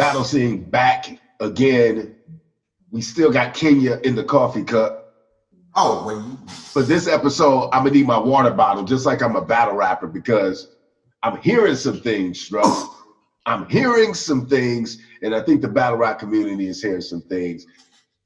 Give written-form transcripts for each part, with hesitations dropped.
Battle Scene back again. We still got Kenya in the coffee cup. Oh, well, for this episode, I'm gonna need my water bottle, just like I'm a battle rapper, because I'm hearing some things, Stro. I'm hearing some things, and I think the battle rap community is hearing some things.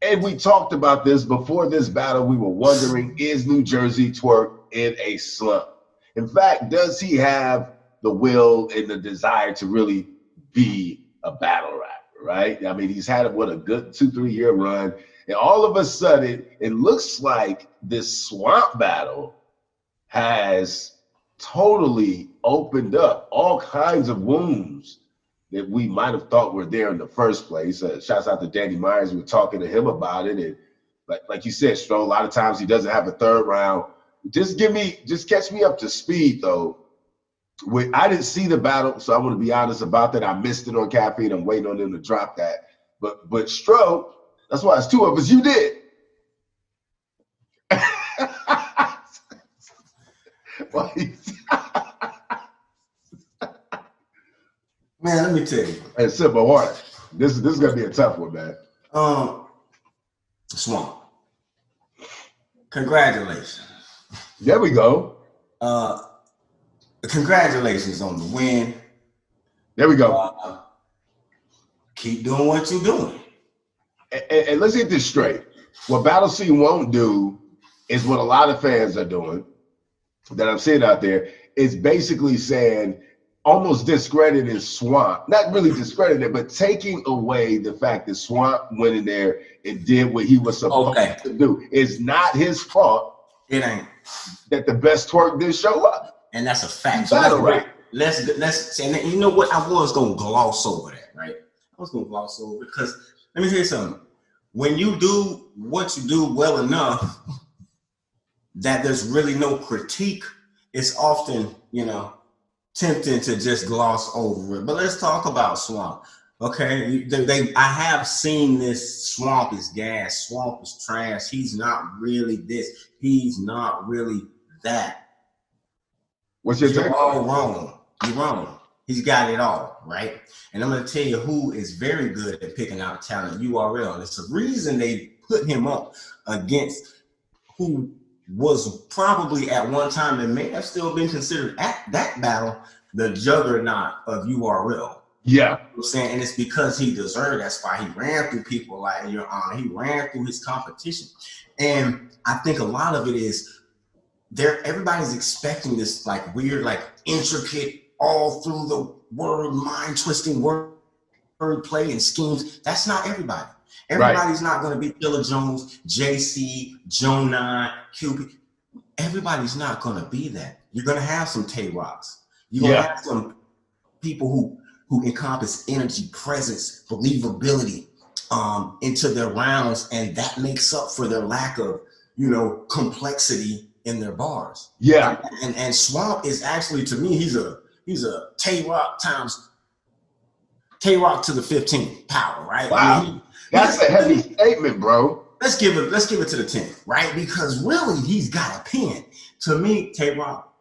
And we talked about this before this battle. We were wondering, is New Jersey Twork in a slump? In fact, does he have the will and the desire to really be a battle rapper, right? I mean, he's had a good 2-3 year run. And all of a sudden, it looks like this swamp battle has totally opened up all kinds of wounds that we might have thought were there in the first place. Shouts out to Danny Myers. We were talking to him about it. And like you said, Stro, a lot of times he doesn't have a third round. Just catch me up to speed, though. I didn't see the battle, so I want to be honest about that. I missed it on Caffeine. I'm waiting on them to drop that. But Stro, that's why it's two of us. You did. Man, let me tell you. And simple water. This is gonna be a tough one, man. Swamp. Congratulations. There we go. Congratulations on the win. There we go. Keep doing what you're doing. And let's get this straight. What Battle Scene won't do is what a lot of fans are doing that I'm seeing out there, is basically saying, almost discrediting Swamp. Not really discrediting it, but taking away the fact that Swamp went in there and did what he was supposed to do. It's not his fault. It ain't. That the best twerk didn't show up. And that's a fact. So let's and you know what? I was gonna gloss over that, right? I was gonna gloss over it because let me tell you something. When you do what you do well enough that there's really no critique, it's often, tempting to just gloss over it. But let's talk about Swamp. Okay, I have seen this. Swamp is gas. Swamp is trash. He's not really this. He's not really that. What's your take? You're all wrong. You're wrong. He's got it all, right? And I'm going to tell you who is very good at picking out talent, URL. And it's the reason they put him up against who was probably at one time and may have still been considered at that battle the juggernaut of URL. Yeah. You know what I'm saying? And it's because he deserved. That's why he ran through people like Your Honor. He ran through his competition. And I think a lot of it is everybody's expecting this like weird, like intricate, all through the word, mind twisting word play and schemes. That's not everybody. Everybody's not going to be Killer Jones, JC, Joe 9, QB. Everybody's not going to be that. You're going to have some Tay-Rocks. You're going to have some people who encompass energy, presence, believability into their rounds, and that makes up for their lack of, complexity in their bars. Yeah. And Swamp is actually, to me, he's a Tay-Rock times Tay-Rock to the 15th power, right? Wow. I mean, that's a heavy statement, bro. Let's give it to the 10th, right? Because really, he's got a pen. To me, Tay-Rock,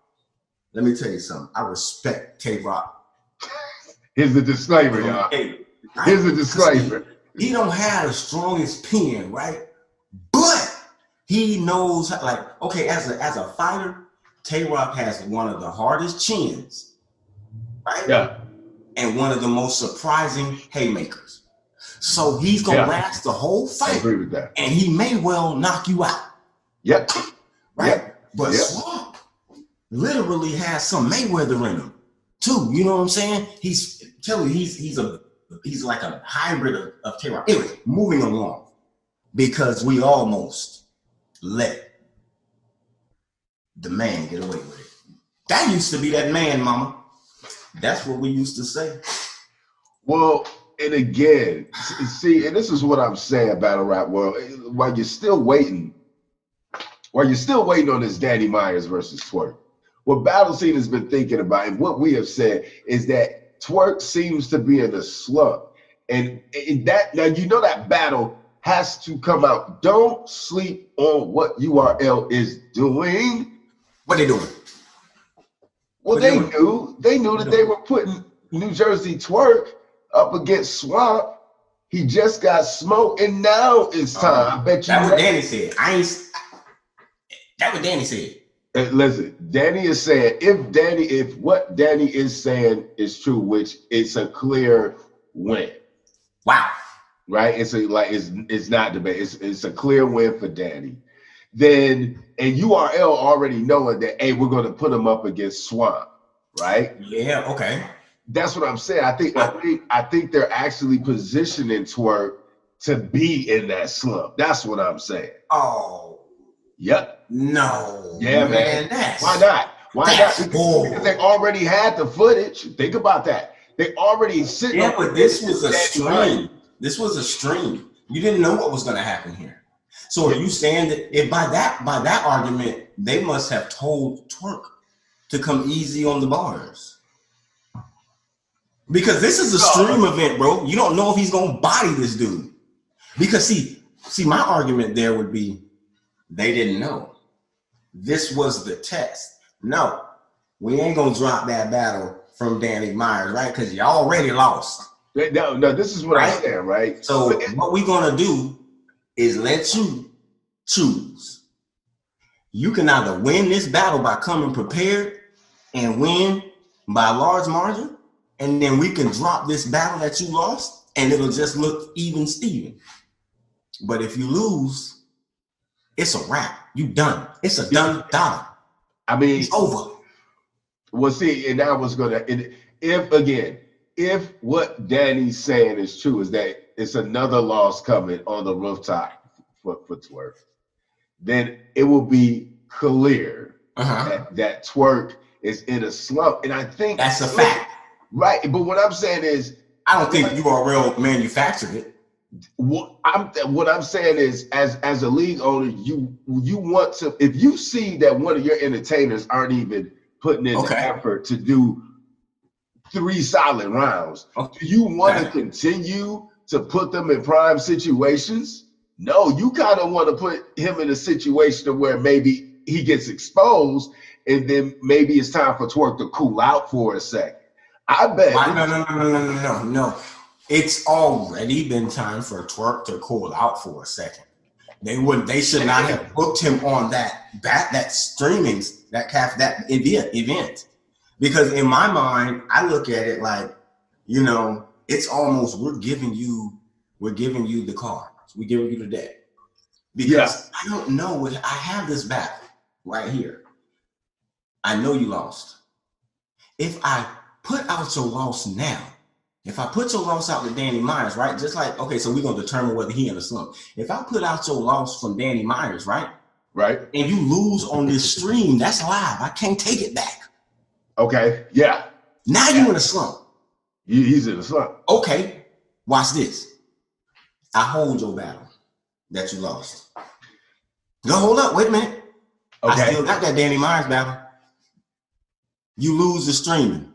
let me tell you something. I respect Tay-Rock. Here's the disclaimer, y'all. Here's the disclaimer. He don't have the strongest pen, right? But he knows, as a fighter, Tay-Rock has one of the hardest chins, right? Yeah. And one of the most surprising haymakers. So he's gonna last the whole fight. I agree with that. And he may well knock you out. Yep. Right? Yep. But Swamp literally has some Mayweather in him too. You know what I'm saying? He's like a hybrid of Tay-Rock. Anyway, moving along, because we almost let the man get away with it. That used to be that man, mama. That's what we used to say. Well, and again, see, and this is what I'm saying, Battle Rap World. While you're still waiting on this Danny Myers versus Twork, what Battle Scene has been thinking about and what we have said is that Twork seems to be in a slump. And that, now that battle has to come out. Don't sleep on what URL is doing. What they doing? Well, they knew that they were putting New Jersey Twork up against Swamp. He just got smoked, and now it's time. I bet you. That's what Danny said. That's what Danny said. Listen, Danny is saying if what Danny is saying is true, which it's a clear win. Wow. Right? It's not debate. It's a clear win for Danny. Then and URL already knowing that hey, we're going to put him up against Swamp, right? Yeah. Okay. That's what I'm saying. I think they're actually positioning Twork to be in that slump. That's what I'm saying. Oh. Yep. No. Yeah, man. Why not? Because they already had the footage. Think about that. They already sitting. Yeah, but this was a stream. This was a stream. You didn't know what was going to happen here. So are you saying that if by that argument, they must have told Twork to come easy on the bars? Because this is a stream event, bro. You don't know if he's going to body this dude. Because see, my argument there would be they didn't know. This was the test. No, we ain't going to drop that battle from Danny Myers, right? Because you already lost. No, this is what I'm saying, right? So what we're going to do is let you choose. You can either win this battle by coming prepared and win by a large margin, and then we can drop this battle that you lost, and it'll just look even Steven. But if you lose, it's a wrap. You done. It's a done dollar. I mean, it's over. Well, see, and that was gonna. If what Danny's saying is true, is that it's another loss coming on the rooftop for Twork, then it will be clear that Twork is in a slump, and I think that's a fact, right? But what I'm saying is, I don't think URL manufactured it. What I'm saying is, as a league owner, you want to, if you see that one of your entertainers aren't even putting in the effort to do 3 solid rounds, do you want to continue to put them in prime situations? No, you kind of want to put him in a situation where maybe he gets exposed, and then maybe it's time for Twork to cool out for a second. I bet. No. It's already been time for Twork to cool out for a second. They should not have booked him on that event. Because in my mind, I look at it like, it's almost we're giving you the cards. We're giving you the deck. Because I don't know what I have this battle right here. I know you lost. If I put out your loss now, if I put your loss out to Danny Myers, right? Just like, okay, so we're going to determine whether he in a slump. If I put out your loss from Danny Myers, right? Right. And you lose on this stream, that's live. I can't take it back. Okay. Yeah. Now you're in a slump. He's in a slump. Okay. Watch this. I hold your battle that you lost. Go hold up. Wait a minute. Okay. I still got that Danny Myers battle. You lose the streaming.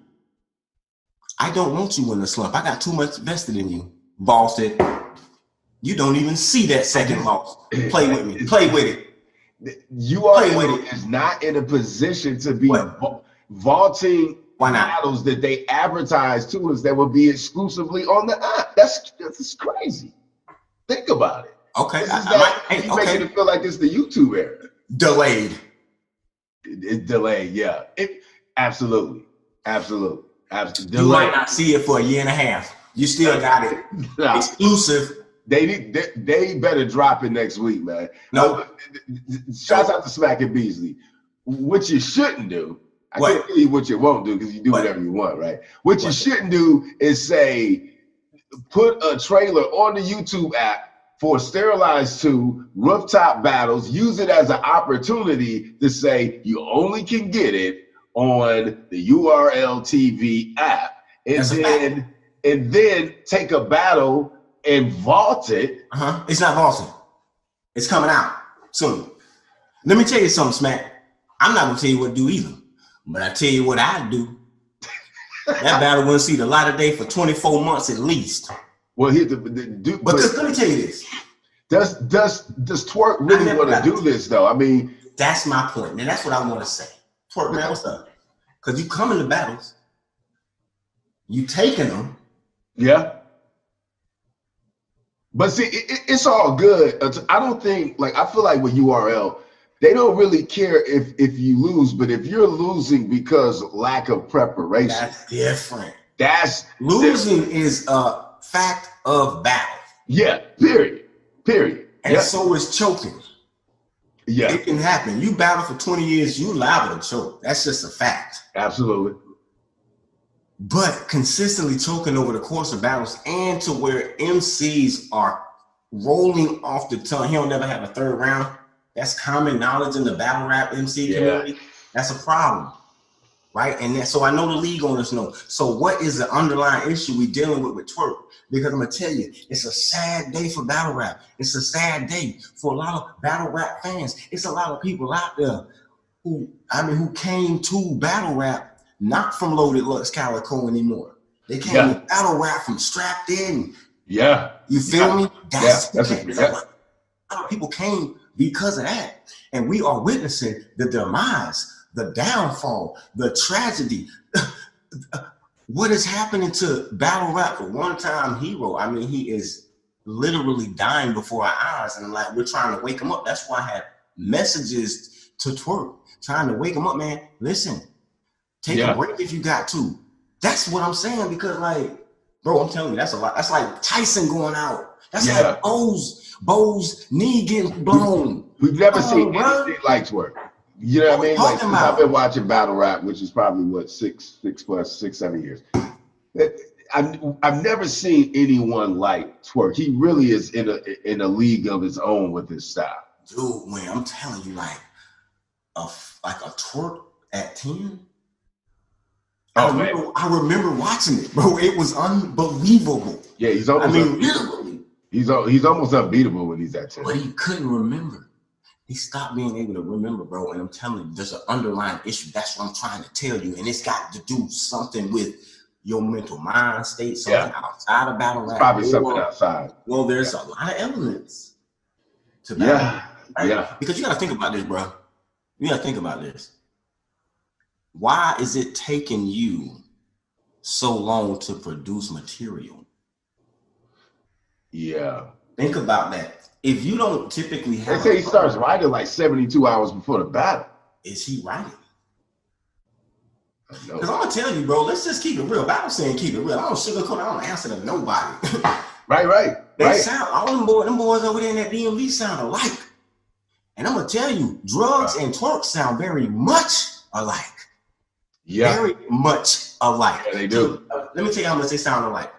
I don't want you in the slump. I got too much vested in you. Boss said, you don't even see that second loss. Play with me. Play with it. URL is not in a position to be vaulting battles that they advertise to us that will be exclusively on the app. That's crazy. Think about it. Okay. You making it feel like it's the YouTube era. Delayed. It's delayed, yeah. Absolutely. You might not see it for a year and a half. You still got it exclusive. They better drop it next week, man. No. Shouts out to Smack and Beasley. What you shouldn't do, I can't tell you what you won't do because you do whatever you want, right? What you shouldn't do is say, put a trailer on the YouTube app for Sterilized 2 rooftop battles, use it as an opportunity to say you only can get it on the URL TV app, and then take a battle and vault it. It's not vaulting. It's coming out soon. Let me tell you something, Smack. I'm not gonna tell you what to do either, but I tell you what I do. That battle wouldn't see the light of day for 24 months at least. Well, let me tell you this. Does Twork really want to do this though? I mean, that's my point, and that's what I want to say. Twork, man, what's up? Because you come into battles, you taking them, Yeah. But see, it's all good. I don't think, like, I feel like with URL, they don't really care if you lose, but if you're losing because lack of preparation, that's different. That's losing is a fact of battle. Yeah, period. And so is choking. Yeah. It can happen. You battle for 20 years, you liable to choke. That's just a fact. Absolutely. But consistently choking over the course of battles and to where MCs are rolling off the tongue. He'll never have a third round. That's common knowledge in the battle rap MC community. That's a problem, right? And so I know the league owners know. So what is the underlying issue we dealing with Twork? Because I'm gonna tell you, it's a sad day for battle rap. It's a sad day for a lot of battle rap fans. It's a lot of people out there who came to battle rap not from Loaded Lux Calico anymore. They came to battle rap from Strapped In. Yeah. You feel me? That's a lot of people came because of that. And we are witnessing the demise, the downfall, the tragedy. What is happening to battle rap, the one-time hero? I mean, he is literally dying before our eyes. And like, we're trying to wake him up. That's why I had messages to Twork, trying to wake him up, man. Listen, take a break if you got to. That's what I'm saying, because like, bro, I'm telling you, that's a lot. That's like Tyson going out. That's like Bo's knee getting blown. We've never seen anything like Twork. You know what I mean? Like, since I've been watching battle rap, which is probably what, 6-7 years. I've never seen anyone like Twork. He really is in a league of his own with his style. Dude, man, I'm telling you, like a Twork at 10. I remember watching it, bro. It was unbelievable. Yeah, he's almost literally. He's almost unbeatable when he's at 10. But he couldn't remember. He stopped being able to remember, bro. And I'm telling you, there's an underlying issue. That's what I'm trying to tell you. And it's got to do something with your mental mind state, something outside of battle rap. Probably something outside. Well, there's a lot of elements to battle. Right? Because you got to think about this, bro. You got to think about this. Why is it taking you so long to produce material? Yeah. Think about that. If you don't typically have, they say he starts writing like 72 hours before the battle. Is he writing? Because I'm gonna tell you, bro. Let's just keep it real. Battle saying keep it real. I don't sugarcoat. I don't answer to nobody. Right. They sound all them boys over there in that DMV sound alike. And I'm gonna tell you, Drugs and Twork sound very much alike. Yeah. Very much alike. Yeah, they do. Let me tell you how much they sound alike.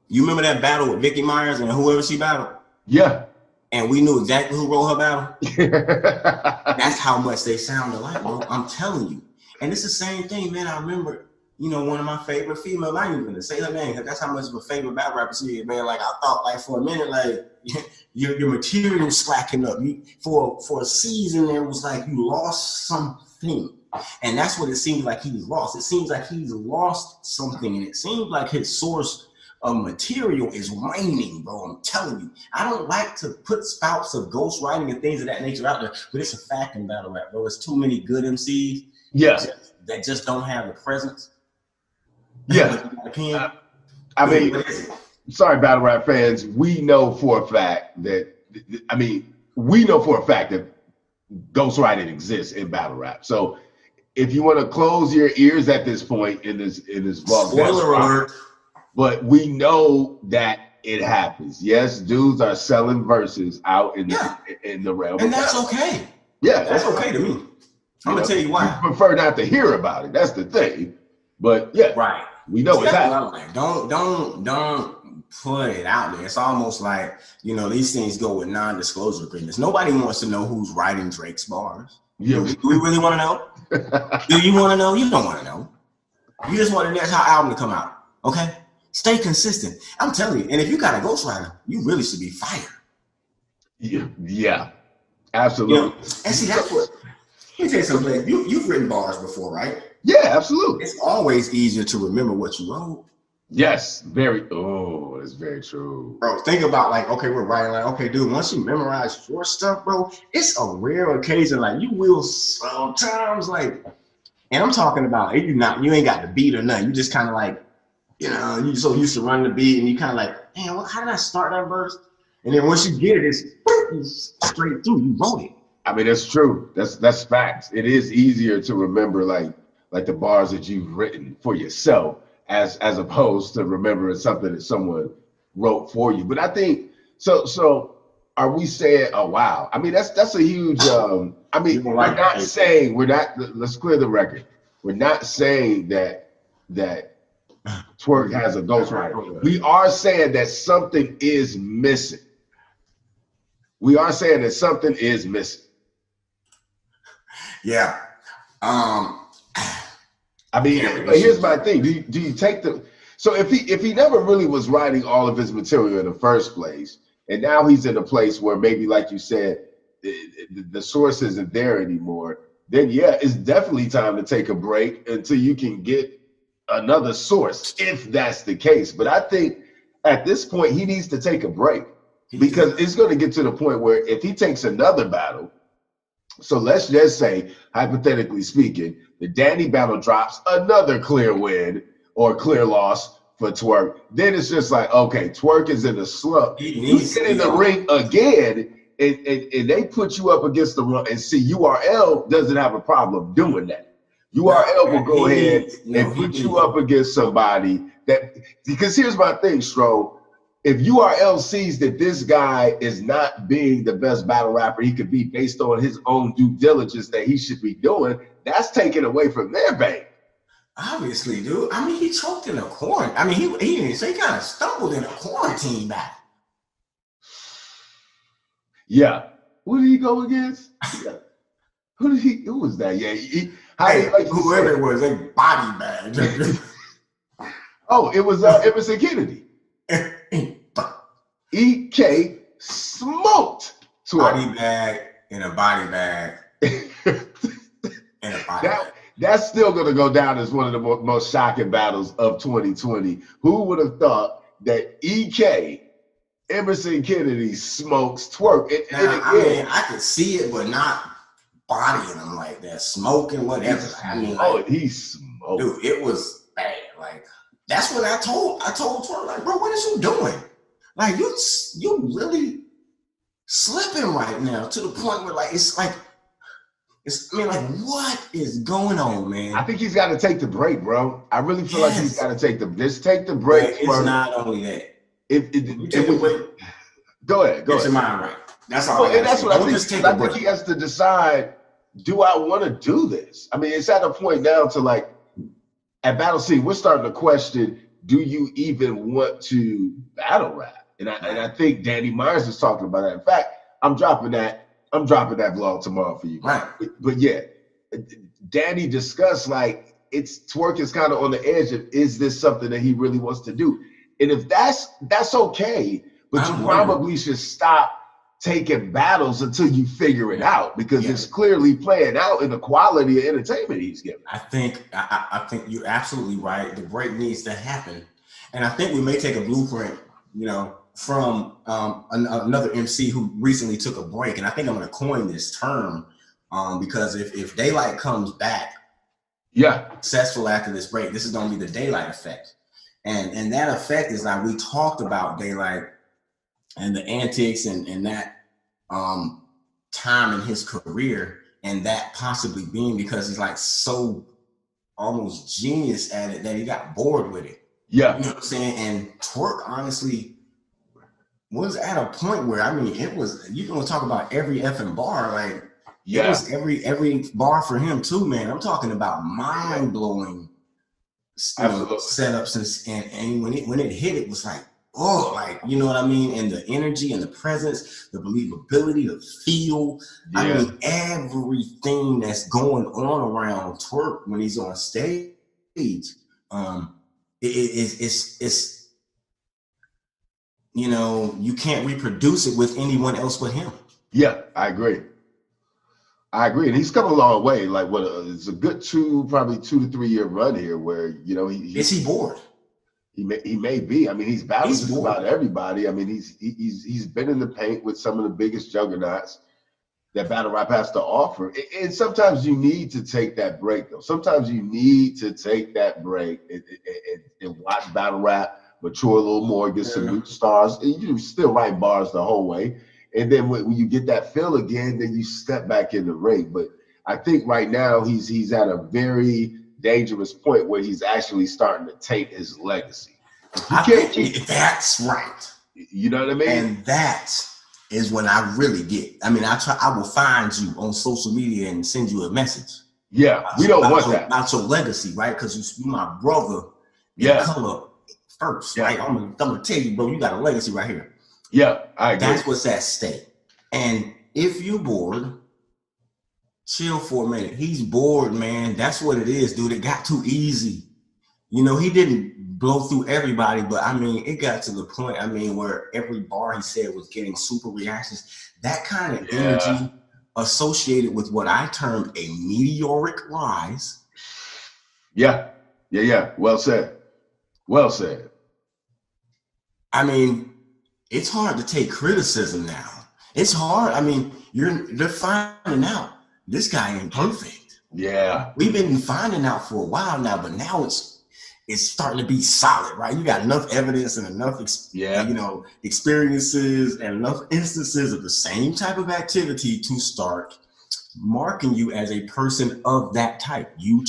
You remember that battle with Vicky Myers and whoever she battled? Yeah. And we knew exactly who wrote her battle. That's how much they sound alike, bro. I'm telling you. And it's the same thing, man. I remember, one of my favorite female, I'm not even gonna say her name, because that's how much of a favorite battle rapper she is, man. Like, I thought, like, for a minute, like, your material slacking up. For a season, it was like you lost something. And that's what it seems like he's lost. It seems like he's lost something. And it seems like his source of material is waning, bro. I'm telling you. I don't like to put spouts of ghostwriting and things of that nature out there, but it's a fact in battle rap, bro. There's too many good MCs that just don't have the presence. Yeah. I mean, sorry, battle rap fans. We know for a fact that, ghostwriting exists in battle rap. So if you want to close your ears at this point in this vlog, spoiler alert. But we know that it happens. Yes, dudes are selling verses out in the realm, and that's okay. Yeah, that's okay to me. I'm gonna tell you why. We prefer not to hear about it. That's the thing. But yeah, we know it's happening. Don't put it out there. It's almost like these things go with non-disclosure agreements. Nobody wants to know who's writing Drake's bars. Yeah, do we really want to know? Do you want to know? You don't want to know. You just want the next album to come out. Okay. Stay consistent. I'm telling you. And if you got a ghostwriter, you really should be fired. Yeah, absolutely. And see, that's what. Let me tell you something. You've written bars before, right? Yeah, absolutely. It's always easier to remember what you wrote. Yes, that's very true. Bro, think about we're writing okay, dude, once you memorize your stuff, bro, it's a rare occasion. Like you will sometimes and I'm talking about you ain't got the beat or nothing. You just kind of you so used to run the beat, and you kind of like, man, how did I start that verse? And then once you get it, it's straight through. You wrote it. I mean, that's true. That's facts. It is easier to remember like the bars that you've written for yourself as opposed to remembering something that someone wrote for you. But I think so are we saying, oh wow. I mean, that's a huge I mean, let's clear the record. We're not saying that Twork has a ghostwriter. We are saying that something is missing. We are saying that something is missing. Yeah. I mean, but here's my thing. Do you take so if he never really was writing all of his material in the first place, and now he's in a place where maybe, like you said, the source isn't there anymore, then yeah, it's definitely time to take a break until you can get another source, if that's the case. But I think at this point he needs to take a break, because it's going to get to the point where if he takes another battle, so let's just say, hypothetically speaking, the Danny battle drops another clear win or clear loss for Twork, then it's just like, okay, Twork is in a slump. You get in the ring again, and they put you up against the run, and see, URL doesn't have a problem doing that. URL will go ahead and put you up against somebody that, because here's my thing, Stro. If URL sees that this guy is not being the best battle rapper he could be based on his own due diligence that he should be doing, that's taken away from their bank. Obviously, dude. I mean, he choked in a quarantine. I mean, he didn't say, he kind of stumbled in a quarantine battle. Yeah. Who did he go against? Yeah. Who was that? Yeah. Whoever it was, they body bag. Oh, it was Emerson Kennedy. EK smoked body bag in a body bag. That's still going to go down as one of the most shocking battles of 2020. Who would have thought that EK, Emerson Kennedy, smokes Twork? I mean, I could see it, but not bodying him like that, smoking, whatever. I mean, he smoked. Dude, it was bad. Like, that's what I told Twork, like, bro, what is you doing? Like, you really slipping right now, to the point where, like, what is going on, man? I think he's got to take the break, bro. I really feel like he's got to take the break. It's not only that. Go ahead. Get your mind right. That's all. And that's what I think. I think he has to decide, do I want to do this? I mean, it's at a point now to, like, at Battle Scene, we're starting to question, do you even want to battle rap? And I think Danny Myers is talking about that. In fact, I'm dropping that vlog tomorrow for you. Right. But yeah, Danny discussed, like, Twork is kind of on the edge of, is this something that he really wants to do? And if that's okay, but you probably should stop taking battles until you figure it out, because it's clearly playing out in the quality of entertainment he's giving. I think you're absolutely right. The break needs to happen. And I think we may take a blueprint, from another MC who recently took a break. And I think I'm going to coin this term because if Daylight comes back successful after this break, this is going to be the Daylight effect. And that effect is, like, we talked about Daylight and the antics and that time in his career, and that possibly being because he's, like, so almost genius at it that he got bored with it. Yeah. You know what I'm saying? And Twork honestly was at a point where, I mean, it was, you can talk about every effing bar, like, it was every bar for him too, man. I'm talking about mind-blowing setups, and when it hit, it was like, oh, like, you know what I mean? And the energy and the presence, the believability, the feel, I mean, everything that's going on around Twork when he's on stage, it's you can't reproduce it with anyone else but him. Yeah, I agree. And he's come a long way. Like, it's a good probably 2 to 3 year run here where, is he bored? He may be. I mean, he's battled just about everybody. I mean, he's been in the paint with some of the biggest juggernauts. that battle rap has to offer. And sometimes you need to take that break, though. Sometimes you need to take that break and watch battle rap mature a little more, get some new stars. And you still write bars the whole way. And then when you get that feel again, then you step back in the ring. But I think right now he's at a very dangerous point where he's actually starting to taint his legacy. I think that's right. You know what I mean? And that is when I really get. I mean, I will find you on social media and send you a message. Yeah, we don't want that about your legacy, right? Because you're my brother. Yeah, color first, right? I'm gonna tell you, bro, you got a legacy right here. Yeah, I agree. That's what's at stake. And if you bored, chill for a minute. He's bored, man. That's what it is, dude. It got too easy. You know, he didn't blow through everybody, but I mean, it got to the point, I mean, where every bar he said was getting super reactions. That kind of energy associated with what I term a meteoric rise. Yeah. Well said. Well said. I mean, it's hard to take criticism now. It's hard. I mean, they're finding out this guy ain't perfect. Yeah. We've been finding out for a while now, but now it's starting to be solid, right? You got enough evidence and enough, experiences and enough instances of the same type of activity to start marking you as a person of that type. You're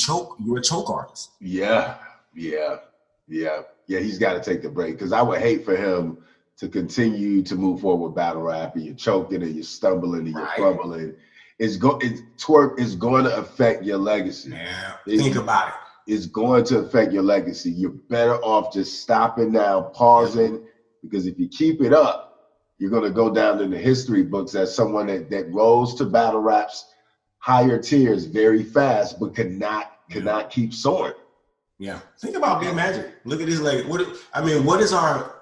a choke artist. Yeah. He's got to take the break, because I would hate for him to continue to move forward with battle rap and you're choking and you're stumbling and you're fumbling. Twerk is going to affect your legacy. Yeah, think about it. It's going to affect your legacy. You're better off just stopping now, pausing, because if you keep it up, you're going to go down in the history books as someone that rose to battle rap's higher tiers very fast, but cannot keep soaring. Yeah, think about B Magic. Look at his leg. What is our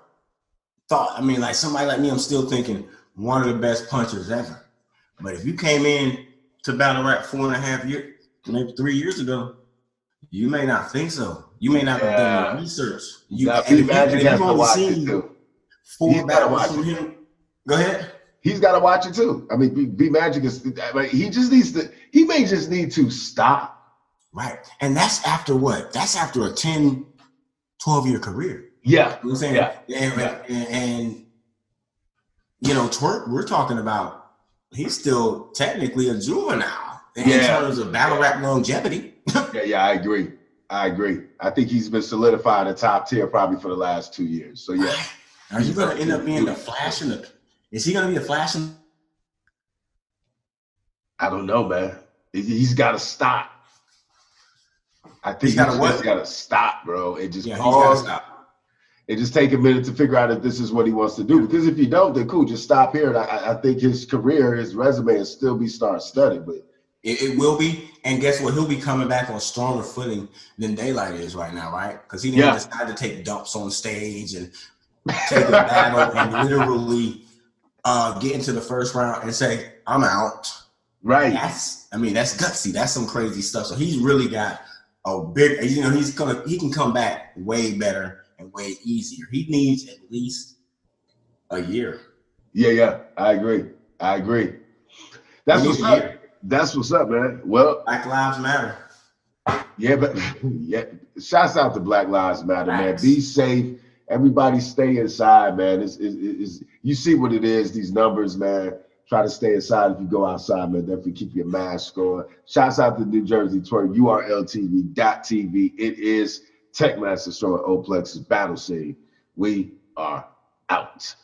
thought? I mean, like somebody like me, I'm still thinking one of the best punchers ever. But if you came in to battle rap 4.5 years, maybe 3 years ago, you may not think so. You may not have done the research. Magic has to watch it too. He's got to watch it. Go ahead. He's got to watch it too. I mean, B Magic is. He just needs to. He may just need to stop. Right, and that's after what? That's after a 10, 12-year career. Yeah, you know what I'm saying. And you know, Twerk. We're talking about. He's still technically a juvenile in terms of battle rap longevity. I agree. I think he's been solidified in the top tier probably for the last 2 years. So yeah. Are you going to end up being the Flash is he going to be the Flash I don't know, man. He's got to stop. I think he's got to stop, bro. It just pause. It just take a minute to figure out if this is what he wants to do. Because if you don't, then cool, just stop here. And I think his career, his resume will still be star-studded, but it will be. And guess what? He'll be coming back on stronger footing than Daylight is right now, right? Because he didn't decide to take dumps on stage and take a battle and literally get into the first round and say, I'm out. Right. That's gutsy. That's some crazy stuff. So he's really got a big, he can come back way better and way easier. He needs at least a year. Yeah. I agree. That's what's up. That's what's up, man. Well, Black Lives Matter. Yeah, but shouts out to Black Lives Matter, man. Be safe. Everybody stay inside, man. It's you see what it is, these numbers, man. Try to stay inside if you go outside, man. Definitely keep your mask on. Shouts out to New Jersey Twork, URLTV.tv. It is Techmaster Stro and Oplex's battle scene. We are out.